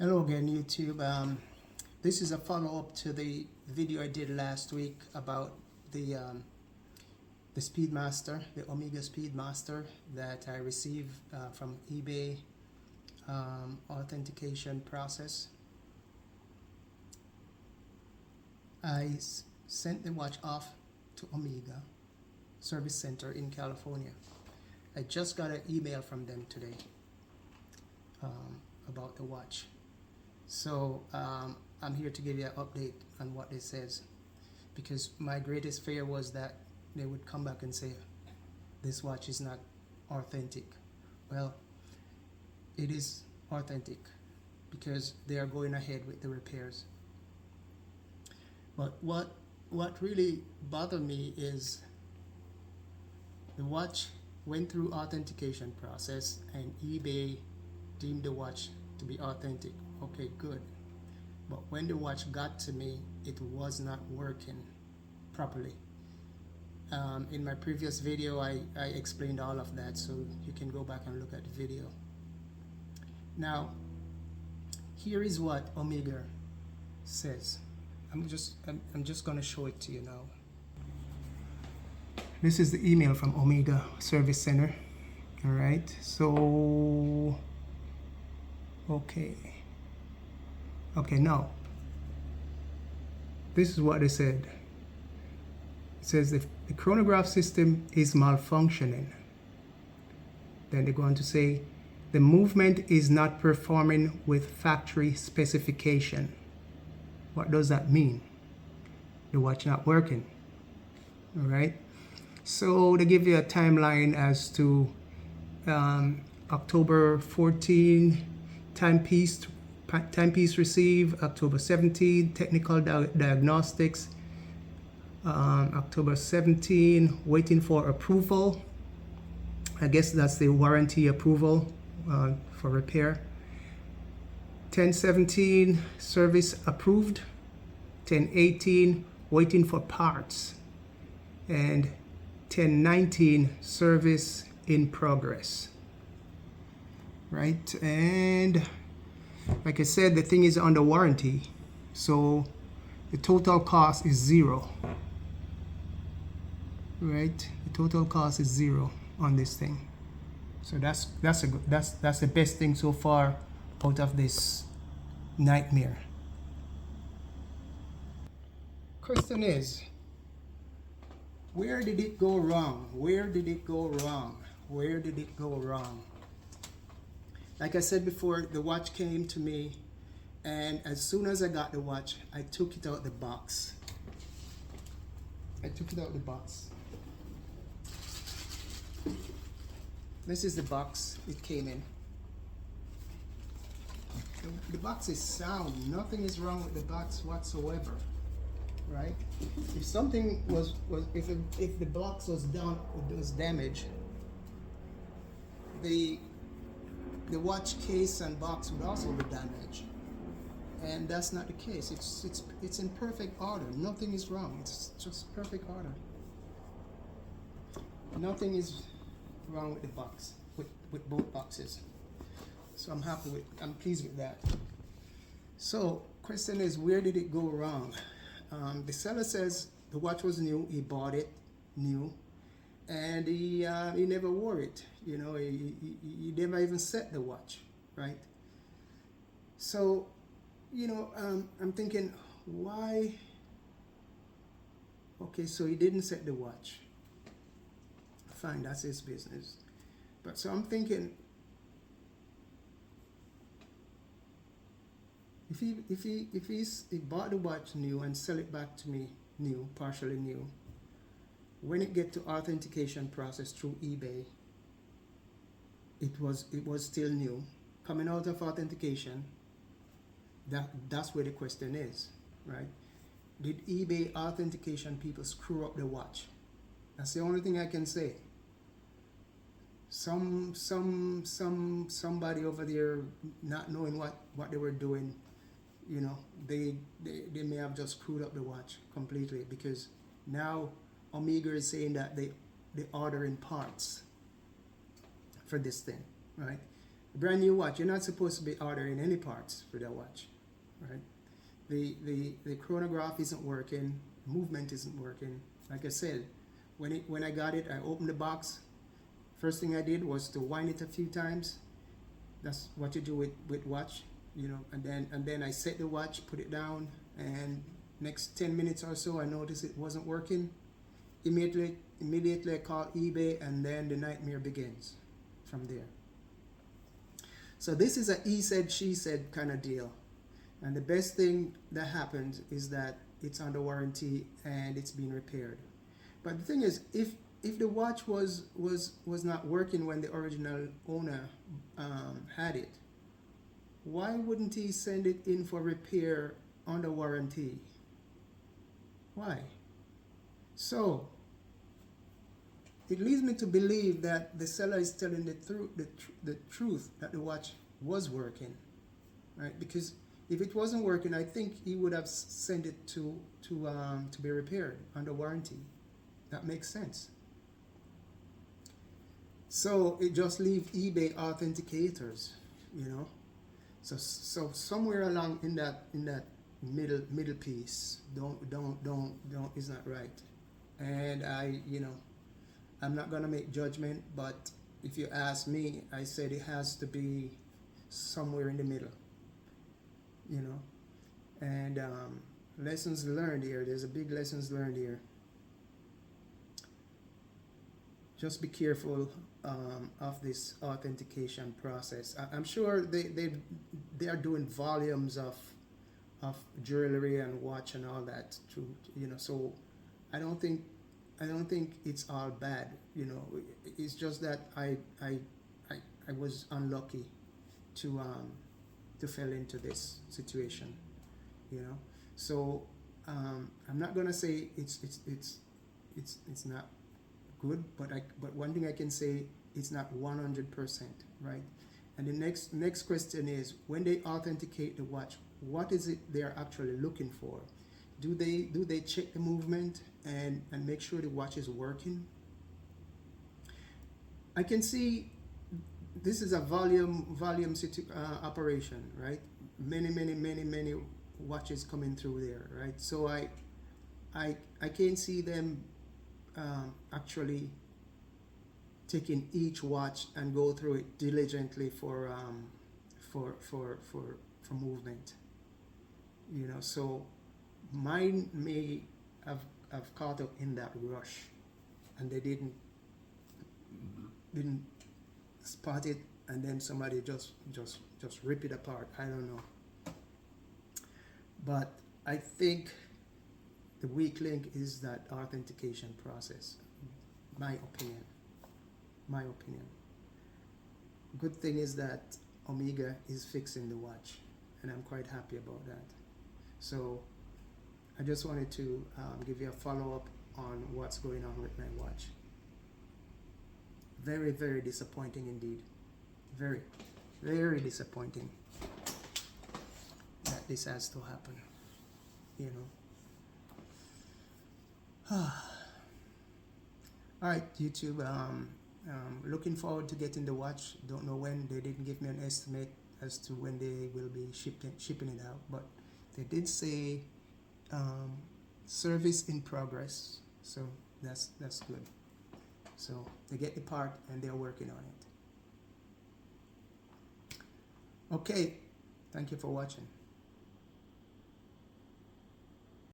Hello again, YouTube. This is a follow-up to the video I did last week about the Speedmaster, the Omega Speedmaster that I received from eBay authentication process. I sent the watch off to Omega Service Center in California. I just got an email from them today about the watch. So I'm here to give you an update on what it says, because my greatest fear was that they would come back and say this watch is not authentic. Well, it is authentic because they are going ahead with the repairs. But what really bothered me is the watch went through authentication process and eBay deemed the watch to be authentic. Okay, good. But when the watch got to me, it was not working properly. In my previous video, I explained all of that, so you can go back and look at the video. Now, here is what Omega says. I'm just going to show it to you now. This is the email from Omega Service Center. All right, so okay, now this is what they said. It says if the chronograph system is malfunctioning, then they're going to say the movement is not performing with factory specification. What does that mean? The watch not working. All right, so they give you a timeline as to October 14 timepiece received, October 17 technical diagnostics, October 17 waiting for approval. I guess that's the warranty approval for repair. 10/17 service approved, 10/18 waiting for parts, and 10/19 service in progress. Right, and like I said, the thing is under warranty, so the total cost is zero. Right, the total cost is zero on this thing. So that's the best thing so far out of this nightmare. Question is, where did it go wrong? Where did it go wrong? Where did it go wrong? Like I said before, the watch came to me, and as soon as I got the watch, I took it out the box. This is the box it came in. The box is sound. Nothing is wrong with the box whatsoever. Right? If something if the box was damaged, the watch case and box would also be damaged, and that's not the case. It's in perfect order. Nothing is wrong. It's just perfect order. Nothing is wrong with the box, with both boxes. So I'm pleased with that. So question is, where did it go wrong? The seller says the watch was new. He bought it new, and he never wore it. You know, he never even set the watch, right? So, you know, I'm thinking, why? Okay, so he didn't set the watch. Fine, that's his business. But so I'm thinking, if he bought the watch new and sell it back to me new, partially new, when it get to authentication process through eBay, it was still new. Coming out of authentication, that's where the question is, right? Did eBay authentication people screw up the watch? That's the only thing I can say. Somebody over there not knowing what they were doing, you know, they may have just screwed up the watch completely, because now Omega is saying that they order in parts for this thing, right? A brand new watch, you're not supposed to be ordering any parts for that watch, right? The chronograph isn't working, movement isn't working. Like I said, when I got it, I opened the box. First thing I did was to wind it a few times. That's what you do with watch, you know. And then I set the watch, put it down, and next 10 minutes or so, I noticed it wasn't working. Immediately I called eBay, and then the nightmare begins from there. So this is a he said, she said kind of deal. And the best thing that happened is that it's under warranty and it's being repaired. But the thing is, if the watch was not working when the original owner had it, why wouldn't he send it in for repair under warranty? Why? So it leads me to believe that the seller is telling the truth that the watch was working, right? Because if it wasn't working, I think he would have sent it to be repaired under warranty. That makes sense. So it just leaves eBay authenticators, you know. So somewhere along in that middle piece, don't is not right. And I'm not gonna make judgment, but if you ask me, I said it has to be somewhere in the middle, you know. And lessons learned here. There's a big lessons learned here. Just be careful of this authentication process. I'm sure they are doing volumes of jewelry and watch and all that too, you know. So I don't think it's all bad, you know. It's just that I was unlucky to fell into this situation, you know. So I'm not gonna say it's not good, but one thing I can say, it's not 100%, right? And the next question is, when they authenticate the watch, what is it they are actually looking for? Do they check the movement and make sure the watch is working? I can see this is a volume operation, right? Many watches coming through there, right? So I can see them actually taking each watch and go through it diligently for movement, you know. So mine may have caught up in that rush, and they didn't spot it, and then somebody just rip it apart. I don't know, but I think the weak link is that authentication process. My opinion. Good thing is that Omega is fixing the watch, and I'm quite happy about that. So I just wanted to give you a follow-up on what's going on with my watch. Very, very disappointing indeed. Very, very disappointing that this has to happen, you know. All right, YouTube. Looking forward to getting the watch. Don't know when. They didn't give me an estimate as to when they will be shipping it out, but they did say service in progress. So that's good. So they get the part and they're working on it. Okay, thank you for watching.